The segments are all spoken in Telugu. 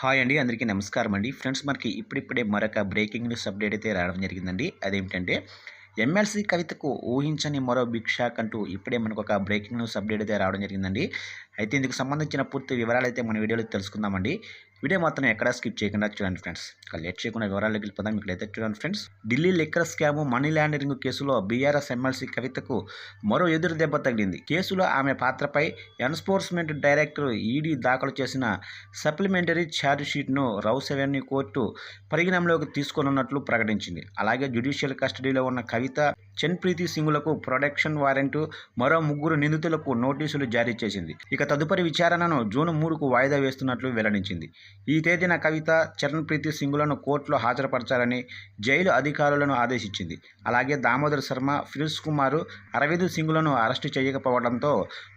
హాయ్ అండి. అందరికీ నమస్కారం అండి. ఫ్రెండ్స్ మనకి ఇప్పుడిప్పుడే మరొక బ్రేకింగ్ న్యూస్ అప్డేట్ అయితే రావడం జరిగిందండి. అదేమిటంటే ఎమ్మెల్సీ కవితకు ఊహించని మరో బిగ్ షాక్ అంటూ ఇప్పుడే మనకొక బ్రేకింగ్ న్యూస్ అప్డేట్ అయితే రావడం జరిగిందండి. అయితే ఇందుకు సంబంధించిన పూర్తి వివరాలైతే మన వీడియోలో తెలుసుకుందామండి. వీడియో మొత్తం ఎక్కడా స్కిప్ చేయకుండా చూడండి ఫ్రెండ్స్. ఇక లేట్ చేయకుండా వివరాల్లోకి వెళ్ళిపోదాం. ఇక్కడైతే చూడండి friends. Delhi liquor scam, money laundering కేసులో బీఆర్ఎస్ ఎమ్మెల్సీ కవితకు మరో ఎదురు దెబ్బ తగిలింది. కేసులో ఆమె పాత్రపై ఎన్ఫోర్స్మెంట్ డైరెక్టర్ ఈడీ దాఖలు చేసిన సప్లిమెంటరీ ఛార్జ్ షీట్ను రౌస్ అవెన్యూ కోర్టు పరిగణనలోకి తీసుకోనున్నట్లు ప్రకటించింది. అలాగే జ్యుడిషియల్ కస్టడీలో ఉన్న కవిత, చన్ప్రీతి సింగులకు ప్రొటెక్షన్ వారెంట్, మరో ముగ్గురు నిందితులకు నోటీసులు జారీ చేసింది. ఇక తదుపరి విచారణను జూన్ 3కు వాయిదా వేస్తున్నట్లు వెల్లడించింది. ఈ తేదీన కవిత, చరణ్ప్రీతి సింగులను కోర్టులో హాజరుపరచాలని జైలు అధికారులను ఆదేశించింది. అలాగే దామోదర్ శర్మ, ఫిరోజ్ కుమార్, అరవింద్ సింగులను అరెస్టు చేయకపోవడంతో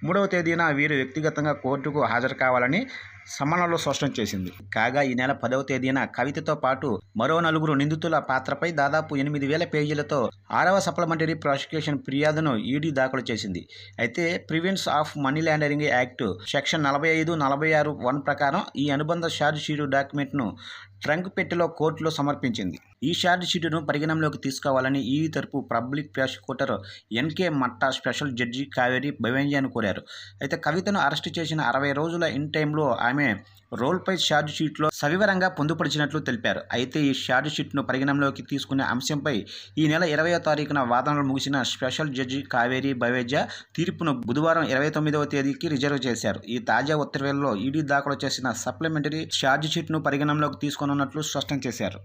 3వ తేదీన వీరు వ్యక్తిగతంగా కోర్టుకు హాజరు కావాలని సమన్లలో స్పష్టం చేసింది. కాగా ఈ నెల 10వ తేదీన కవితతో పాటు మరో 4 నిందితుల పాత్రపై దాదాపు 8,000 పేజీలతో 6వ సప్లిమెంటరీ ప్రాసిక్యూషన్ ఫిర్యాదును ఈడీ దాఖలు చేసింది. అయితే prevention of money laundering act section 45, 46(1) ప్రకారం ఈ అనుబంధ ఛార్జ్ షీట్ డాక్యుమెంట్ను ట్రంక్ పెట్టెలో కోర్టులో సమర్పించింది. ఈ ఛార్జ్ షీటును పరిగణనలోకి తీసుకోవాలని ఈడీ తరపు పబ్లిక్ ప్రాసిక్యూటర్ ఎన్కే మట్టా స్పెషల్ జడ్జి కావేరి బవేంజాను కోరారు. అయితే కవితను అరెస్టు చేసిన 60 రోజుల ఇన్ టైంలో ఆమె రోల్పై ఛార్జ్ షీట్లో సవివరంగా పొందుపరిచినట్లు తెలిపారు. అయితే ఈ ఛార్జ్ షీట్ను పరిగణనలోకి తీసుకునే అంశంపై ఈ నెల 20వ తారీఖున వాదనలు ముగిసిన స్పెషల్ జడ్జి కావేరి బవేంజా తీర్పును బుధవారం 29వ తేదీకి రిజర్వ్ చేశారు. ఈ తాజా ఉత్తర్వుల్లో ఈడీ దాఖలు చేసిన సప్లిమెంటరీ ఛార్జ్ షీట్ను పరిగణనలోకి తీసుకోనున్నట్లు స్పష్టం చేశారు.